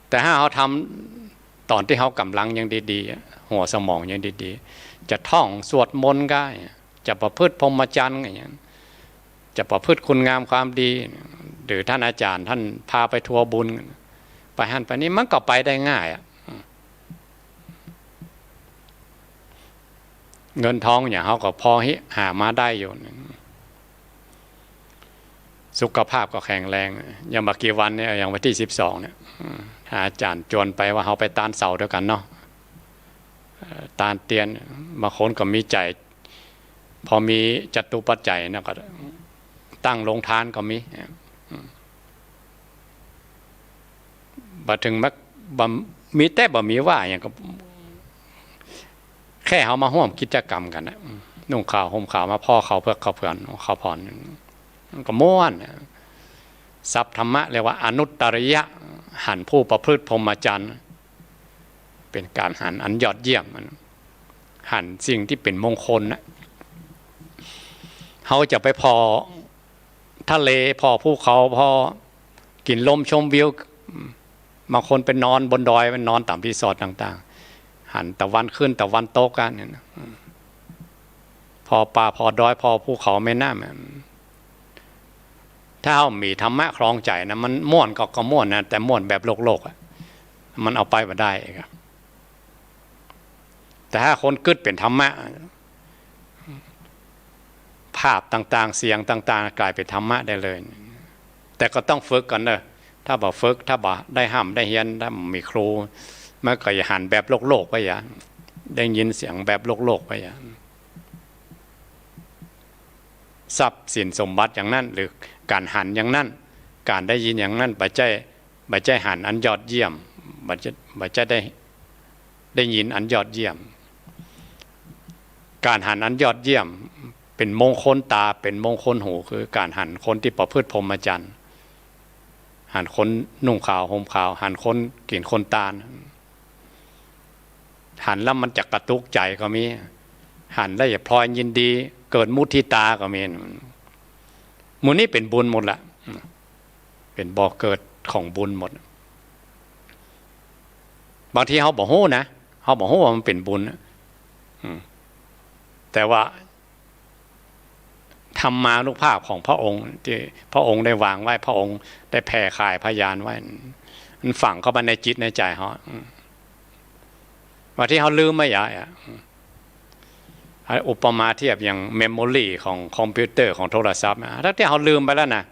แต่ถ้าเขาทำตอนที่เขากำลังยังดีๆหัวสมองยังดีๆจะท่องสวดมนต์ก็จะประพฤติพรหมจรรย์อย่างนี้จะประพฤติคุณงามความดีหรือท่านอาจารย์ท่านพาไปทัวร์บุญไปหันไปนี้มันก็ไปได้ง่ายเงินทองอย่างเขาก็พอหามาได้อยู่สุขภาพก็แข็งแรงอย่างเมื่อกี่วันเนี่ยอย่างวันที่12เนี่ยอาจารย์ชวนไปว่าเขาไปตานเสาด้วยกันเนาะตานเตียนบางคนก็มีใจพอมีจตุปัจจัยนะก็ตั้งโรงทานก็มีถึงมักมีแต่บ่มีว่าอย่างก็แค่เขามาร่วมกิจกรรมกันนะนุ่งขาวห่มขาวมาพ่อเขาเพื่อเขาเพื่อนเขาผ่อนก็ม่วนศัพท์ธรรมะเรียกว่าอนุตตริยะหันผู้ประพฤติพรหมจรรย์เป็นการหันอันยอดเยี่ยมหันสิ่งที่เป็นมงคลนะเขาจะไปพอทะเลพอภูเขาพอกินลมชมวิวบางคนเป็นนอนบนดอยเป็นนอนตามรีสอร์ทต่างๆหันตะวันขึ้นตะวันตกกันเนี่ยพอป่าพอดอยพอภูเขาไม่น่าถ้าเขามีธรรมะครองใจนะมันม่วนก็ม่วนนะแต่ม่วนแบบโลกมันเอาไปมาได้ครับแต่ถ้าคนกึศเป็นธรรมะภาพต่างๆเสียงต่างๆกลายเป็นธรรมะได้เลยแต่ก็ต้องฝึกกันเนอะถ้าบ่ฝึกถ้าบ่ได้ห้ามได้เฮียนถ้ามีครูมันก็อย่าหันแบบโลกไปอย่างได้ยินเสียงแบบโลกไปอย่างทรัพย์สินสมบัติอย่างนั้นหรือการหันอย่างนั้นการได้ยินอย่างนั้นบัจจัยหันอันยอดเยี่ยมบัจจัยได้ยินอันยอดเยี่ยมการหันอันยอดเยี่ยมเป็นมงคลตาเป็นมงคลหูคือการหันคนที่ประพฤติพรหมจรรย์หันคนนุ่งขาวห่มขาวหันคนกินคนตาลหันแล้วมันจะกระตุกใจก็มีหันแล้วอย่าพลอยยินดีเกิดมุทิตาก็มีมูนี่เป็นบุญหมดละเป็นบ่อเกิดของบุญหมดบางทีเขาบอกโหนะเขาบอกโหว่ามันเป็นบุญแต่ว่าธรรมานุภาพของพระองค์ที่พระองค์ได้วางไว้พระองค์ได้แผ่ข่ายพยานไว้มันฝังเข้าไปในจิตในใจเขาว่าที่เขาลืมไม่ได้อุปมาเทียบอย่างเมมโมรีของคอมพิวเตอร์ของโทรศัพท์ถ้าที่เขาลืมไปแล้วนะ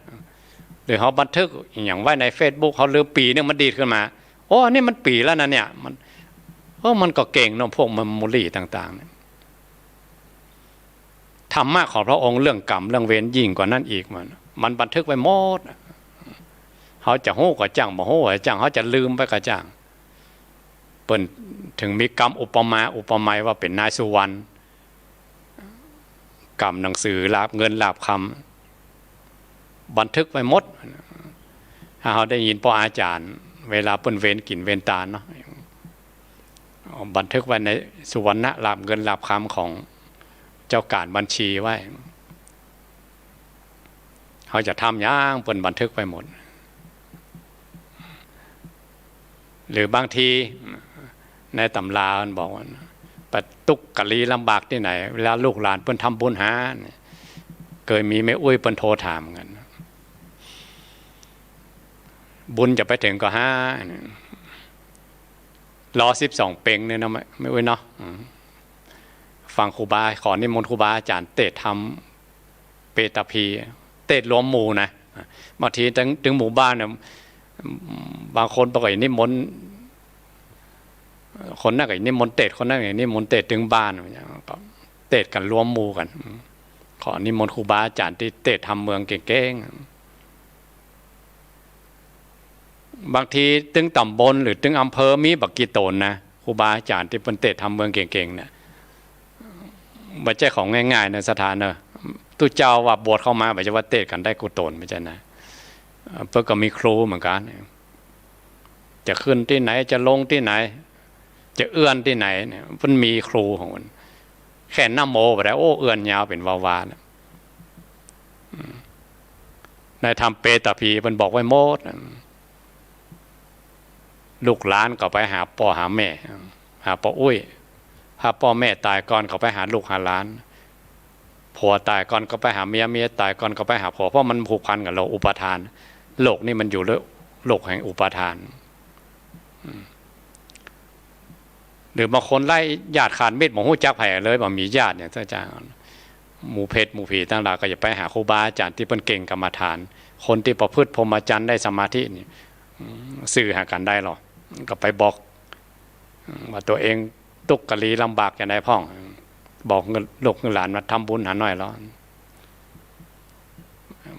หรือเขาบันทึกอย่างไว้ใน Facebook เขาลืมปีนึงมันดีขึ้นมาโอ้นี่มันปีแล้วนะเนี่ยมันก็เก่งเนาะพวกเมมโมรีต่างๆธรรมะของพระองค์เรื่องกรรมเรื่องเวรยิ่งกว่านั้นอีกมันบันทึกไว้หมดเขาจะโห่ก็จ้างบ่โห่ก็จ้างเขาจะลืมไปก็จ้างเปิ่นถึงมีกรรมอุปมาว่าเป็นนายสุวรรณกรรมหนังสือลาบเงินลาบคำบันทึกไว้หมดถ้าเขาได้ยินพ่ออาจารย์เวลาเปิ่นเวรกินเวรตาเนาะบันทึกไว้ในสุวรรณลาบเงินลาบคำของเจ้าการบัญชีไว้เขาจะทำย่างเปิ่นบันทึกไปหมดหรือบางทีในตำรามันบอกว่าปตุกกะลีลำบากที่ไหนเวลาลูกหลานเปิ่นทำบุญหาเคยมีแม่อุ้ยเปิ่นโทรถามกันบุญจะไปถึงก็รอ12 เป่งเนี่ยนะไม่อุ้ยเนาะฟังครูบาขอนิมนต์ครูบาอาจารย์เตะทำเปตาพีเตะรวมหมู่นะบางทีถึงหมู่บ้านเนี่ยบางคนปกตินิมนต์ คนนั้นก็นิมนต์เตศคนนั้นก็นิมนต์เตศถึงบ้านก็เตศกันรวมหมู่กันขอนิมนต์ครูบาอาจารย์ที่เตศทำเมืองเก่งๆบางทีตึงตำบลหรือตึงอำเภอมีบักกี่ตนนะครูบาอาจารย์ที่เป็นเตศทำเมืองเก่งๆเนี่ยไม่ใช่ของง่ายๆในสถานเนอะตุเจ้าว่าบวชเข้ามาไม่ใช่ว่าเตศกันได้กุตนไม่ใช่นะเพื่อก็มีครูเหมือนกันจะขึ้นที่ไหนจะลงที่ไหนจะเอื้อนที่ไหนเนี่ยมันมีครูของมันแค่น้ำโมไปแล้วโอ้เอื้อนยาวเป็นวาวานะในทำเปตพีมันบอกไว้โมดลูกหลานก็ไปหาพ่อหาแม่หาพ่ออุ้ยถ้าพ่อแม่ตายก่อนก็ไปหาลูกหาหลานผัวตายก่อนก็ไปหาเมียเมียตายก่อนก็ไปหาผัวเพราะมันผูกพันกับโลกอุปทานโลกนี่มันอยู่โลกแห่งอุปทานหรือบางคนไล่ญาติขาดมิตรหมู่ฮู้จักไผ่เลยบ่มีญาติเนี่ยท่านอาจารย์หมู่เพชรหมู่ผีต่างๆก็อย่าไปหาครูบาอาจารย์ที่เป็นเก่งกรรมฐานคนที่ประพฤติพรหมจรรย์ได้สมาธินี่สื่อหากันได้หรอก็ไปบอกว่าตัวเองตุกกะลีลำบากอย่างไรพ่องบอกเงินลูกเงินหลานมาทำบุญหาหน่อยแล้ว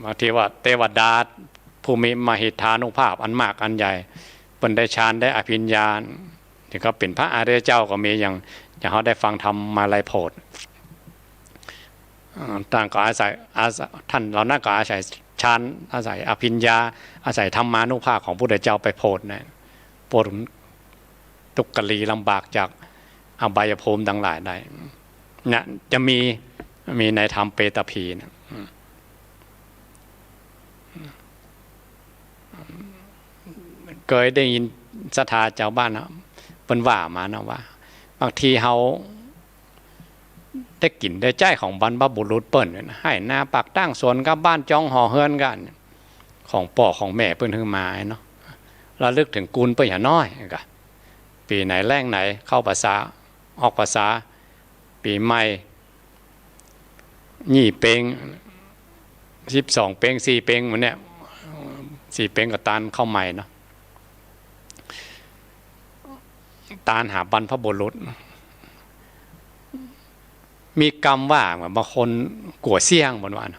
บางทีว่าเทวดาภูมิมหิทธานุภาพอันมากอันใหญ่เป็นได้ฌานได้อภิญญาที่เขาเป็นพระอริยเจ้าก็มีอย่างเขาได้ฟังธรรมมาลัยโพธิต่างก็อาศัยท่านเรานั่นก็อาศัยฌานอาศัยอภิญญาอาศัยธรรมานุภาพของพระพุทธเจ้าไปโพธิเนี่ยโพธิตุกกะลีลำบากจากอบายภูมิดังหลายได้เนี่ยจะมีในธรรมเปตพีนะเคยได้ยินศรัทธาเจ้าบ้านนะเป็นว่ามานะว่าบางทีเขาได้กลิ่นได้ใจของบรรพบุรุษเปิ้นให้หน้าปากตั้งสวนกับบ้านจองห่อเฮือนกันของพ่อของแม่เปิ้นขึ้นมาเนาะระลึกถึงกุลเปิ้นอย่าน้อยกันปีไหนแรงไหนเข้าภาษาออกภาษาปีใหม่ยี่เปง12เปง4เปงเหมือนเนี่ย4เปงกับตานเข้าใหม่เนาะตานหาบรรพบุรุษมีกรรมว่าเหมือนบางคนกัวเสี่ยงบนวัน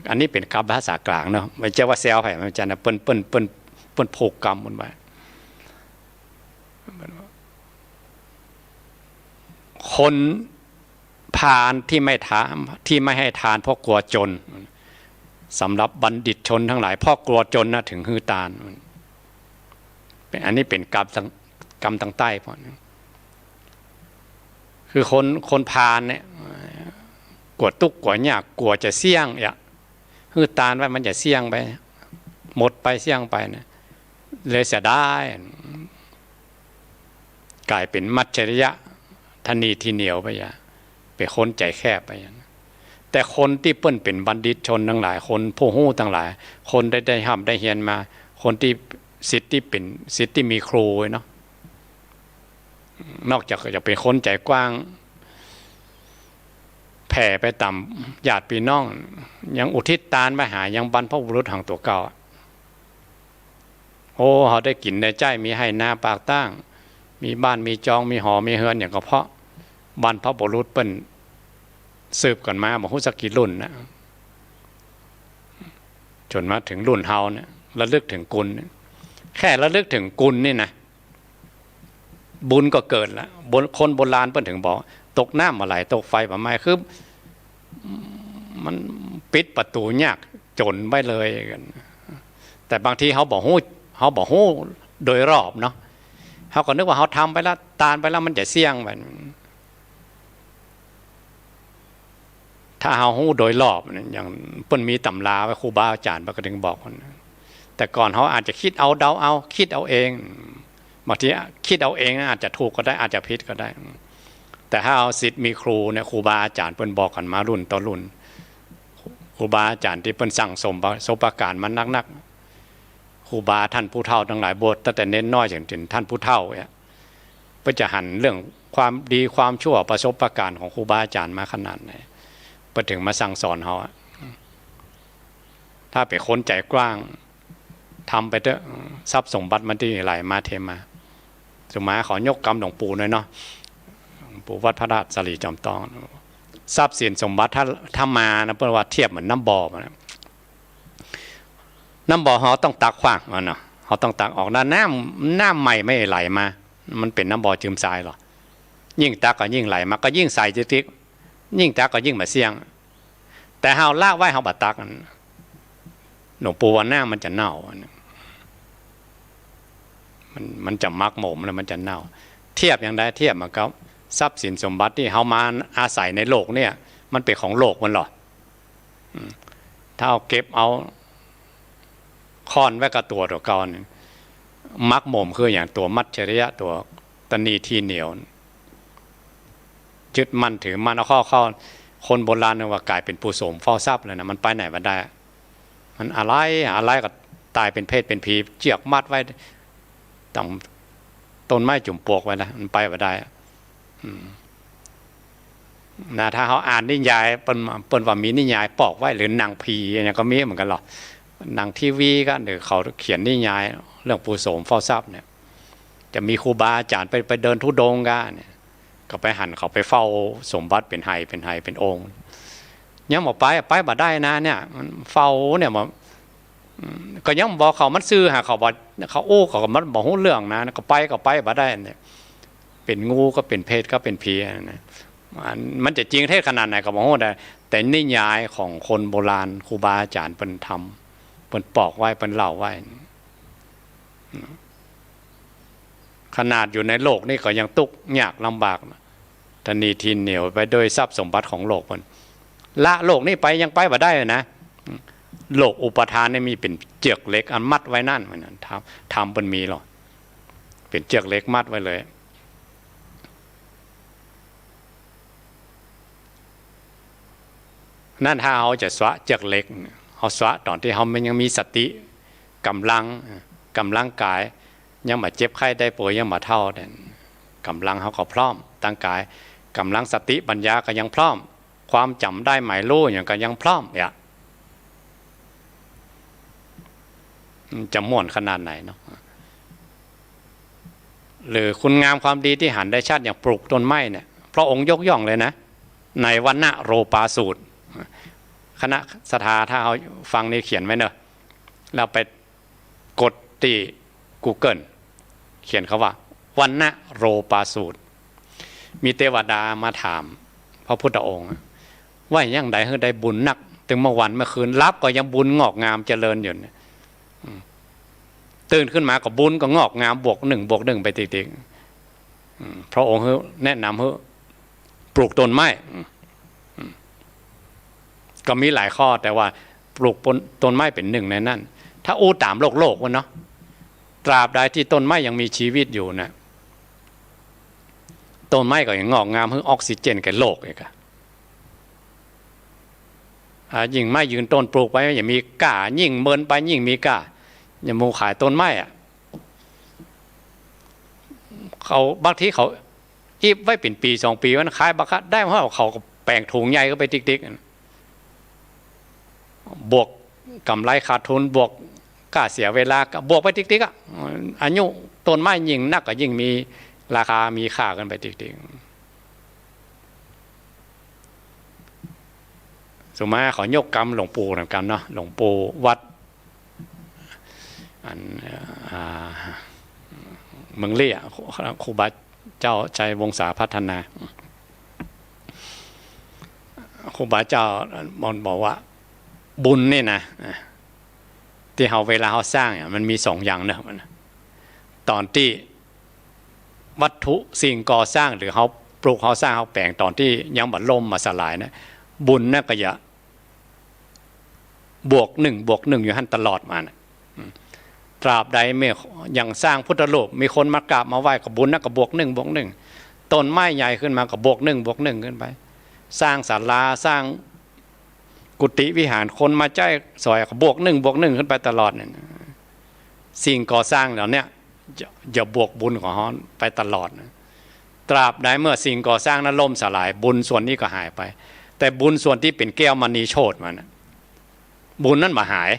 อันนี้เป็นกรรมภาษากลางเนาะไม่ใช่ว่าเซลไผ่มันจะนะเปิ้นผูกกรรมบนไปคนพาลที่ไม่ให้ทานเพราะกลัวจนสำหรับบัณฑิตชนทั้งหลายเพราะกลัวจนนะถึงหือตาลอันนี้เป็นกรรมทางใต้พอคือคนพาลเนี่ยกลัวตุกกลัวยากกลัวจะเสี่ยงอย่าหือตาลว่ามันจะเสี่ยงไปหมดไปเสี่ยงไปนะเลยเสียได้กลายเป็นมัจฉริยะทนีที่เหนียวไปอย่างเป็นคนใจแคบไปอย่างแต่คนที่เปิ้นเป็นบัณฑิตชนทั้งหลายคนผู้ฮู้ทั้งหลายคนได้ห้ามได้เฮียนมาคนที่สิทธิ์ที่เป็นสิทธิ์ที่มีครูเนาะนอกจากจะเป็นคนใจกว้างแผ่ไปต่ำญาติพี่น้องยังอุทิศทานไปหายังบรรพบุรุษของตัวเก่าโอ้เขาได้กินได้ใจมีให้หน้าปากตั้งมีบ้านมีจองมีหอมีเฮือนอย่างก็เพราะบรรพบุรุษเปิ้นสืบกันมาบอกฮู้สักกี่รุ่นนะจนมาถึงรุ่นเฮาเนี่ยระลึกถึงกุลแค่ระลึกถึงกุลนี่นะบุญก็เกิดแล้วคนโบราณเปิ้นถึงบอกตกน้ำมาไหลตกไฟมาไหม้คือมันปิดประตูยากจนไปเลยกันแต่บางทีเขาบอกฮู้โดยรอบเนาะเขาก็นึกว่าเขาทำไปแล้วตานไปแล้วมันจะเสี่ยงไปถ้าเขาฮู้โดยรอบอย่างเปิ้นมีตำราไว้ครูบาอาจารย์ก็ถึงบอกคนแต่ก่อนเขาอาจจะคิดเอาเดาเอาคิดเอาเองบางทีคิดเอาเองอาจจะถูกก็ได้อาจจะผิดก็ได้แต่ถ้าเอาศิษย์มีครูเนี่ยครูบาอาจารย์เปิ้นบอกกันมารุ่นต่อรุ่นครูบาอาจารย์ที่เปิ้นสั่งสมประสบการณ์มันนักครูบาท่านผู้เฒ่าทั้งหลายบทตั้งแต่เน้นน้อยถึงท่านผู้เฒ่าเนี่ยเพื่อจะหันเรื่องความดีความชั่วประสบการณ์ของครูบาอาจารย์มาขนาดไหนไปถึงมาสั่งสอนเขาถ้าเป็นคนใจกว้างทำไปเถอะทรัพย์สมบัติมันที่ไหลมาเทมา สุมาขอยกกรรมหลวงปู่หน่อยเนาะหลวงปู่วัดพระธาตุสลีจอมทองทรัพย์สินสมบัติถ้ามานะเพื่อว่าเทียบเหมือนน้ำบ่อน้ำบ่อเขาต้องตักขว้างมันเนาะเขาต้องตักออกน้ำใหม่ไม่ไหลมามันเป็นน้ำบ่อจืมทรายหรอยิ่งตักก็ยิ่งไหลมาก็ยิ่งใส่จิ๊กยิ่งตักก็ยิ่งมาเสี่ยงแต่เฮาลากไว้เฮาบัดตักหลวงปู่ว่าน้ำมันจะเน่ามันจะมักหมมแล้วมันจะเน่าเทียบอย่างใดเทียบมาเขาทรัพย์สินสมบัติที่เฮามาอาศัยในโลกเนี่ยมันเป็นของโลกมันหรอถ้าเอาเก็บเอาค้อนไว้กับตัวเก่ามักหมมคืออย่างตัวมัจฉริยะตัวตนีที่เหนียวยึดมั่นถือมั่นเอาข้อคนโบราณว่ากลายเป็นผู้โสมเฝ้าทรัพย์เลยนะมันไปไหนมาได้มันอะไรก็ตายเป็นเพศเป็นผีเจียกมัดไว้ต้องต้นไม้จุ่มปลวกไว้นะมันไปมาได้นะถ้าเขาอ่านนิยายเปิ้นว่ามีนิยายปอกไว้หรือหนังผีอย่างก็มีเหมือนกันหรอหนังทีวีก็หรือเขาเขียนนิยายเรื่องปู่โสมเฝ้าทรัพย์เนี่ยจะมีครูบาอาจารย์ไปเดินทุดงกันเนี่ยก็ไปหันเขาไปเฝ้าสมบัติเป็นไห้เป็นองค์ยังบอกไปบ่ได้นะเนี่ยมันเฝ้าเนี่ยก็ยังบอกเขามันซื้อหาเขาบอกเขาโอ้เขาก็มันบอกหูเรื่องนะก็ไปบ่ได้เนี่ยเป็นงูก็เป็นเพศก็เป็นผีนะมันจะจริงเทศขนาดไหนก็บอกหูได้แต่นิยายของคนโบราณครูบาอาจารย์เป็นทำเป็นปอกไว้เป็นเล่าไว้ขนาดอยู่ในโลกนี่ก็ยังตุกยากลำบากตนีทีเหนียวไปโดยทรัพย์สมบัติของโลกมันละโลกนี่ไปยังไปบ่ได้นะโลกอุปทานนี่มีเป็นเจือกเล็กอันมัดไว้นั่นมันทำเป็นมีหรอเป็นเจือกเล็กมัดไว้เลยนั่นถ้าเขาจะสวะเจือกเล็กเขาสวะตอนที่เขามันยังมีสติกำลังกายยังมาเจ็บไข้ได้ป่วยยังมาเท่าแต่กำลังเขาก็พร้อมตั้งกายกำลังสติปัญญาก็ยังพร้อมความจำได้หมายรู้อย่างก็ยังพร้อมเนี่ยจะม่วนขนาดไหนเนาะหรือคุณงามความดีที่หันได้ชาติอย่างปลูกต้นไม้เนี่ยพระองค์ยกย่องเลยนะในวัณณโรปาสูตรคณะสถาถ้าเอาฟังนี่เขียนไว้เนอะเราไปกดที่ Google เขียนเขาว่าวัณณโรปาสูตรมีเทวดามาถามพระพุทธองค์ว่าอย่างใดให้ได้บุญนักถึงเมื่อวันเมื่อคืนรับก็ยังบุญงอกงามเจริญอยู่ตื่นขึ้นมาก็บุญก็งอกงามบวกหนึ่งไปติ๊กพระองค์แนะนำให้ปลูกต้นไม้ก็มีหลายข้อแต่ว่าปลูกต้นไม้เป็นหนึ่งในนั้นถ้าอู้ตามโลกวะเนาะตราบใดที่ต้นไม้ยังมีชีวิตอยู่นะต้นไม้ก็ยังงอกงามให้ออกซิเจนแก่โลกอีกอะยิ่งไม้ยืนต้นปลูกไปอย่ามีก้ายิ่งเมินไปยิ่งมีก้าอย่ามูขายต้นไม้อะเขาบางทีเขาอีบไว้เป็นปี2 ปีมันขายบักคัดได้เพราะเขาแปลงถุงใหญ่ก็ไปติ๊กบวกกำไรขาดทุนบวกค่าเสียเวลาบวกไปติ๊กอ่ะอายุต้นไม้ยิ่งนักก็ยิ่งมีราคามีค่ากันไปติ๊กสมมาขอยกกรรมหลวงปู่เหมือนกันเนาะหลวงปู่วัดเมืองเลี่ยครูบาเจ้าชัยวงศาพัฒนาครูบาเจ้าบอกว่าบุญนี่นะที่เวลาเขาสร้างมันมี2 อย่างเนอะตอนที่วัตถุสิ่งก่อสร้างหรือเขาปลูกเขาสร้างเขาแปลงตอนที่ยังบัดล่มมาสลายนะบุญน่ะก็อย่าบวก1อยู่หั่นตลอดมานะตราบใดเมื่อยังสร้างพุทธโลกมีคนมากราบมาไหว้กับบุญน่ะก็บวก1ต้นไม้ใหญ่ขึ้นมาก็บวก1ขึ้นไปสร้างศาลาสร้างกุฏิวิหารคนมาใจซอยบวก1ขึ้นไปตลอดเนี่ยสิ่งก่อสร้างเหล่านี้อย่าบวกบุญของเขาไปตลอดตราบใดเมื่อสิ่งก่อสร้างนั้นล่มสลายบุญส่วนนี้ก็หายไปแต่บุญส่วนที่เป็นแก้วมณีโชติมันบุญนั้นมาหาย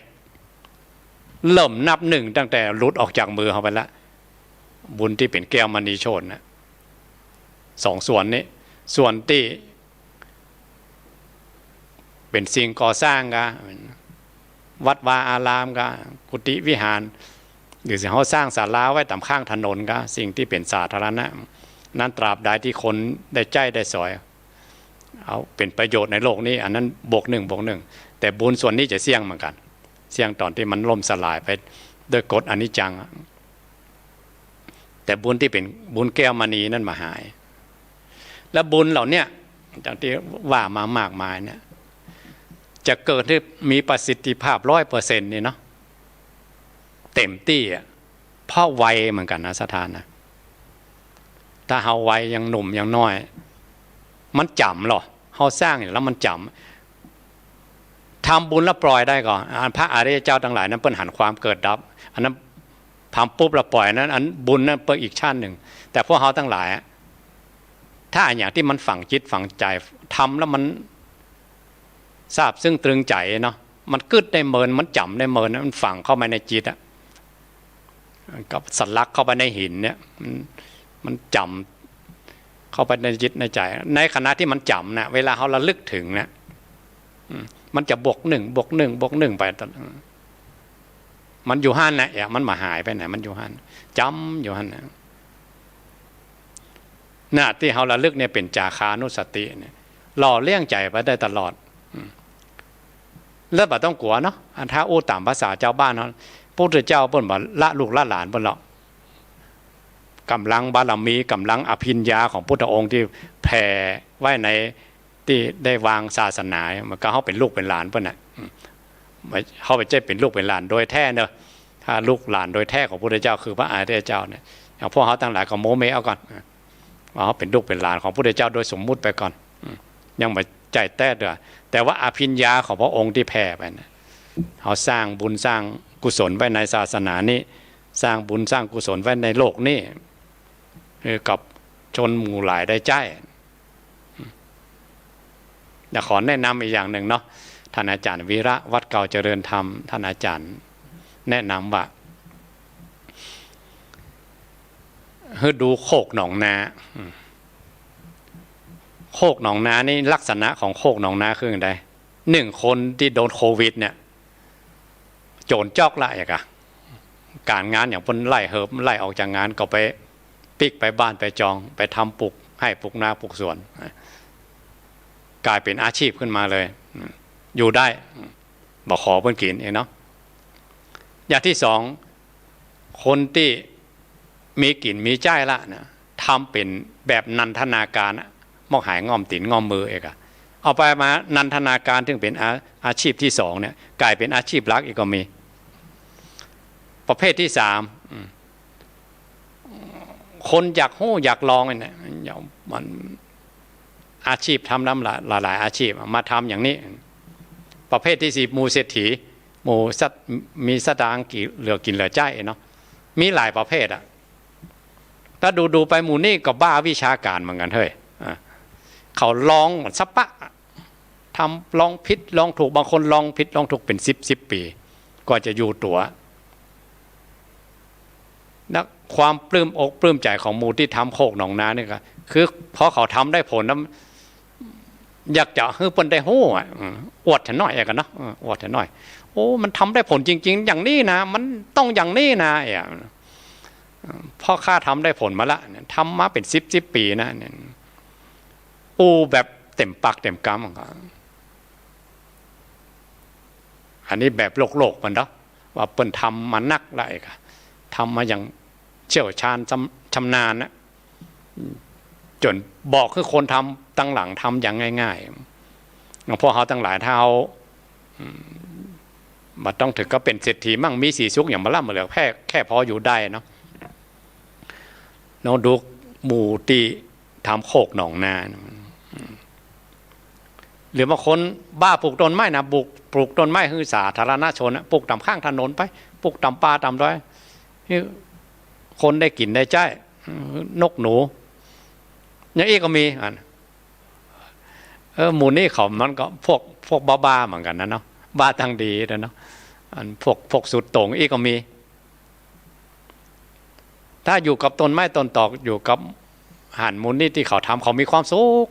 เริ่มนับ1ตั้งแต่หลุดออกจากมือเขาไปแล้ว บุญที่เป็นแก้วมณีโชนนะสองส่วนนี้ส่วนที่เป็นสิ่งก่อสร้างกะวัดวาอารามกะกุฏิวิหารหรือสิ่งเขาสร้างศาลาไว้ตามข้างถนนกะสิ่งที่เป็นสาธารณะนั้นตราบใดที่คนได้ใจได้สอยเอาเป็นประโยชน์ในโลกนี้อันนั้นบวกหนึ่งแต่บุญส่วนนี้จะเสี่ยงเหมือนกันเสี่ยงตอนที่มันล่มสลายไปโดยกฎอนิจจังแต่บุญที่เป็นบุญแก้วมณีนั่นมาหายและบุญเหล่านี้จากที่ว่ามามากมายเนี่ยจะเกิดที่มีประสิทธิภาพ100%นี่เนาะเต็มที่อ่ะเพราะวัยเหมือนกันนะสถานนะถ้าเฮาวัยยังหนุ่มยังน้อยมันจำหรอเฮาสร้างอยู่แล้วมันจำทำบุญแล้วปล่อยได้ก่อนพระอริยเจ้าทั้งหลายนั้นเปิ้นหันความเกิดดับอันนั้นทำปุ๊บแล้วปล่อยนั้นอันบุญนั้นเปิ้นอีกชั้นหนึ่งแต่พวกเฮาทั้งหลายถ้าอย่างที่มันฝังจิตฝังใจทำแล้วมันทราบซึ่งตรึงใจเนาะมันกึดได้เมินมันจำได้เมินมันฝังเข้ามาในจิตอะกับสัญลักษณ์เข้าไปในหินเนี่ยมันจำเข้าไปในจิตในใจในขณะที่มันจำนะเวลาเขาระลึกถึงเนี่ยมันจะบวกหนึ่งไปมันอยู่หันนะมันมาหายไปไหนมันอยู่หันจำอยู่หันนะหน้าที่เขาระลึกเนี่ยเป็นจาคานุสติเนี่ยหล่อเลี้ยงใจไปได้ตลอดแล้วบ่ต้องกลัวเนาะถ้าอู้ตามภาษาเจ้าบ้านเขาพระพุทธเจ้าเปิ้นบ่ละลูกละหลานเปิ้นหรอกกำลังบารมีกำลังอภิญญาของพุทธองค์ที่แผ่ไว้ในที่ได้วางศาสนามันก็เขาเป็นลูกเป็นหลานเปิ้นน่ะเขาไปใจเป็นลูกเป็นหลานโดยแท้เนอะถ้าลูกหลานโดยแท้ของพระพุทธเจ้าคือพระอริยเจ้าเนี่ยอย่างพวกเขาทั้งหลายก็โมเมเอาก่อนว่าเขาเป็นลูกเป็นหลานของพระพุทธเจ้าโดยสมมุติไปก่อนยังไม่ใจแท้เด้อแต่ว่าอภิญญาของพระองค์ที่แผ่ไปนะเขาสร้างบุญสร้างกุศลไว้ในศาสนานี้สร้างบุญสร้างกุศลไว้ในโลกนี้กับชนหมู่หลายได้ใจอยากขอแนะนำอีกอย่างหนึ่งเนาะท่านอาจารย์วีระวัดเก่าเจริญธรรมท่านอาจารย์แนะนำว่าให้ดูโคกหนองนาโคกหนองนานี่ลักษณะของโคกหนองนาคืออย่างไร1 คนที่โดนโควิดเนี่ยโจรจอกละอย่างกะการงานอย่างคนไล่เหิบไล่ออกจากงานก็ไปปิกไปบ้านไปจองไปทำปลูกให้ปลูกนาปลูกสวนกลายเป็นอาชีพขึ้นมาเลยอยู่ได้บอกขอเพิ่นกินเองเนาะอย่างที่2คนที่มีกินมีใจละนะทำเป็นแบบนันทนาการมอกหายงอมตินงอมมือเองอะเอาไปมานันทนาการถึงเป็นอาชีพที่2เนี่ยกลายเป็นอาชีพหลักอีกก็มีประเภทที่3คนอยากโห่อยากลองเนี่ยมันอาชีพทำน้ำหลายอาชีพมาทำอย่างนี้ประเภทที่4หมู่เศรษฐีหมู่สัตมีสตางค์เหลือกินเหลือใจเนาะมีหลายประเภทอะถ้าดูไปหมู่นี่ก็บ้าวิชาการเหมือนกันเฮ้ยเขาลองเหมือนสปะทำลองผิดลองถูกบางคนลองผิดลองถูกเป็น10 ปีก็จะอยู่ตัวนักความปลื้มอกปลื้มใจของหมู่ที่ทำโคกหนองนาเนี่ยก็คือพอเขาทำได้ผลแล้วอยากจะให้เปิ้นได้โห่อวดฉันหน่อยกันเนาะอวดฉันหน่อยโอ้มันทำได้ผลจริงๆอย่างนี้นะมันต้องอย่างนี้นะพ่อข้าทำได้ผลมาละทำมาเป็น10 ปีนะอูแบบเต็มปากเต็มกำอันนี้แบบโลกมันเนาะว่าเปิ้นทำมานักไรค่ะทำมาอย่างเชี่ยวชาญชำนาญนะจนบอกคือคนทำตั้งหลังทำอย่างง่ายๆหลวงพ่อเขาตั้งหลายเท่ามาต้องถึงก็เป็นเศรษฐีมั่งมีสีสุกอย่างมาล่ำมาเหลือแค่พออยู่ได้เนาะเราดูหมู่ตีทำโคกหนองนาหรือบางคนบ้าปลูกต้นไม้นะปลูกต้นไม้คือสาธารณชนปลูกตามข้างถนนไปปลูกตามป่าตามดอยคนได้กินได้ใจนกหนูอย่างนี้ก็มีหมู่นี่เขามันก็พวกบ้าเหมือนกันนะเนาะบ้าทางดีนะเนาะพวกสุดโต่งอีกก็มี ถ้าอยู่กับต้นไม้ต้นตอกอยู่กับหันมูลนี่ที่เขาทำเขามีความสุข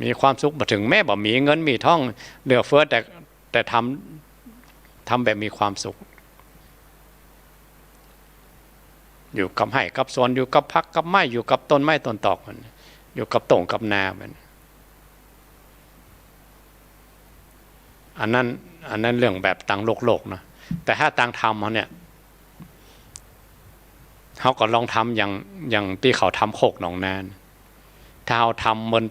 มีความสุขมาถึงแม่บ่มีเงินมีท่องเหลือเฟือแต่ทำแบบมีความสุขอยู่กับไห่กับสวนอยู่กับพักกับไม้อยู่กับต้นไม้ต้นตอกมันอยู่กับต่งกับนามันอันนั้นเรื่องแบบตังโลกเนาะแต่ถ้าตังธรรมเขาเนี่ยเขาก็ลองทำอย่างที่เขาทำโคกหนองนานถ้าเราทำเหมือน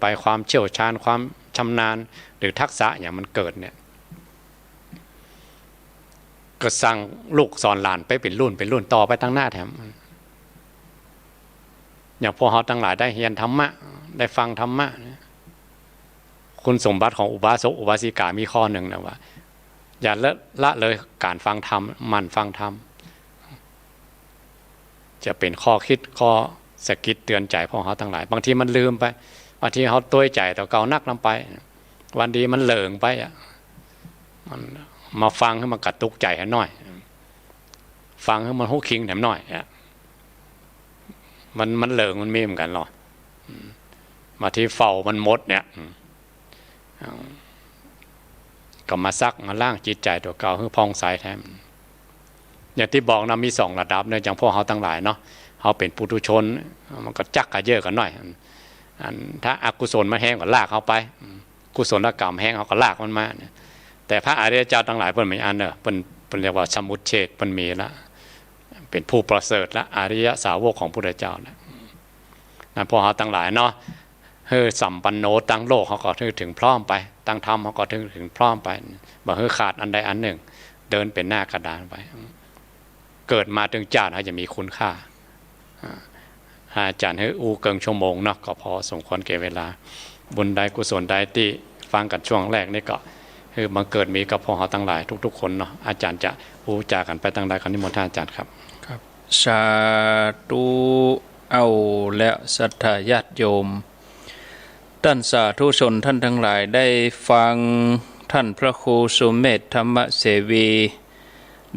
ไปความเชี่ยวชาญความชำนาญหรือทักษะอย่างมันเกิดเนี่ยก็สั่งลูกสอนหลานไปเป็นรุ่นต่อไปตั้งหน้าแถมอย่างพวกเขาทั้งหลายได้เรียนธรรมะได้ฟังธรรมะคุณสมบัติของอุบาสกอุบาสิกามีข้อหนึ่งนะว่าอย่าละเลยการฟังธรรมมันฟังธรรมจะเป็นข้อคิดข้อสะกิดเตือนใจพวกเขาทั้งหลายบางทีมันลืมไปบางทีเขาตัวใจต่อเก่านักลำไปวันดีมันเหลิงไปมันมาฟังให้มันกระตุกใจให้หน่อยฟังให้มันหุกคิงแถมหน่อยมันเหลิงมันมีเหมือนกันหรอมาที่เฝ้ามันมดเนี่ยก็มาซักมาล่างจิตใจตัวเก่าให้พองใสแท้อย่างที่บอกนะมี2ระดับเนี่ยอย่างพวกเขาทั้งหลายเนาะเขาเป็นปุถุชนมันก็จักกระเยอะกันหน่อยถ้าอกุศลมาแห้งก็ลากเขาไปกุศลกรรมแห้งเขาก็ลากมันมาแต่พระอริยเจ้าทั้งหลายเพิ่นมีอันเนอะเพิ่นเรียกว่าสมุทเฉทเพิ่นมีละเป็นผู้ประเสริฐละอริยสาวกของพระพุทธเจ้านะนั่นพวกเขาทั้งหลายเนาะสัมปันโนตั้งโลกเขาก็ถึงพร้อมไปตั้งธรรมเขาก็ถึงพร้อมไปบ่ขาดอันใดอันหนึ่งเดินเป็นหน้ากระดานไปเกิดมาถึงจาดเขาจะมีคุณค่าอาจารย์ให้อูเกิงชั่วโมงเนาะก็พอสมควรแก่เวลาบุญใดกุศลใดที่ฟังกันช่วงแรกนี่ก็คือบังเกิดมีกับพวกเขาทั้งหลายทุกๆคนเนาะอาจารย์จะอูจากันไปตั้งใดคำนิมนต์ท่านอาจารย์ครับครับสาธุเอาและศรัทธาญาติโยมท่านสาธุชนท่านทั้งหลายได้ฟังท่านพระครูสุเมธธรรมเสวี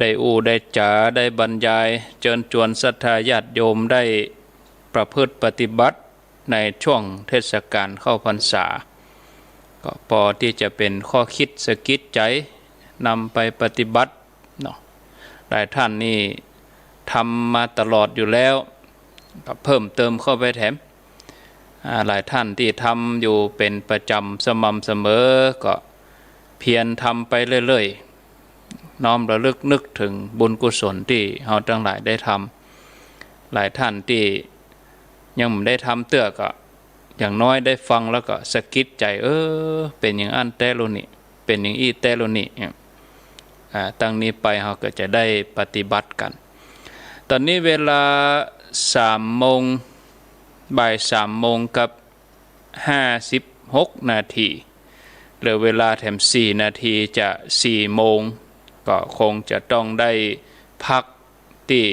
ได้ได้จ๋าได้บรรยายเชิญชวนศรัทธาญาติโยมได้ประพฤติปฏิบัติในช่วงเทศกาลเข้าพรรษาก็พอที่จะเป็นข้อคิดสะกิดใจนำไปปฏิบัติเนาะหลายท่านนี่ทำมาตลอดอยู่แล้วก็เพิ่มเติมเข้าไปแถมหลายท่านที่ทำอยู่เป็นประจำสม่ำเสมอก็เพียรทำไปเรื่อยๆน้อมระลึกนึกถึงบุญกุศลที่เราทั้งหลายได้ทำหลายท่านที่ยังไม่ได้ทำเตื้อก็อย่างน้อยได้ฟังแล้วก็สะกิดใจเป็นอย่างอันแต่ลุนี่เป็นอย่างอีแต่ลุนี่ตั้งนี้ไปเราก็จะได้ปฏิบัติกันตอนนี้เวลา3 โมงบ่าย 3 โมงกับ56 นาทีเหลือเวลาแถม4 นาทีจะ4 โมงก็คงจะต้องได้พักที่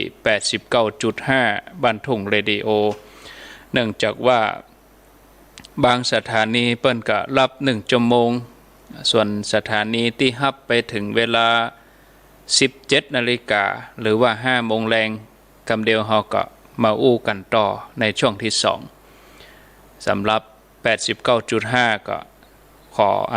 89.5 บ้านทุ่งเรดิโอเนื่องจากว่าบางสถานีเปิ้นก็รับ1 ชั่วโมงส่วนสถานีที่ฮับไปถึงเวลา 17 นาฬิกาหรือว่า 5 โมงแรงกำเดียวเฮาก็มาอู้กันต่อในช่วงที่2สำหรับ 89.5 ก็ขออ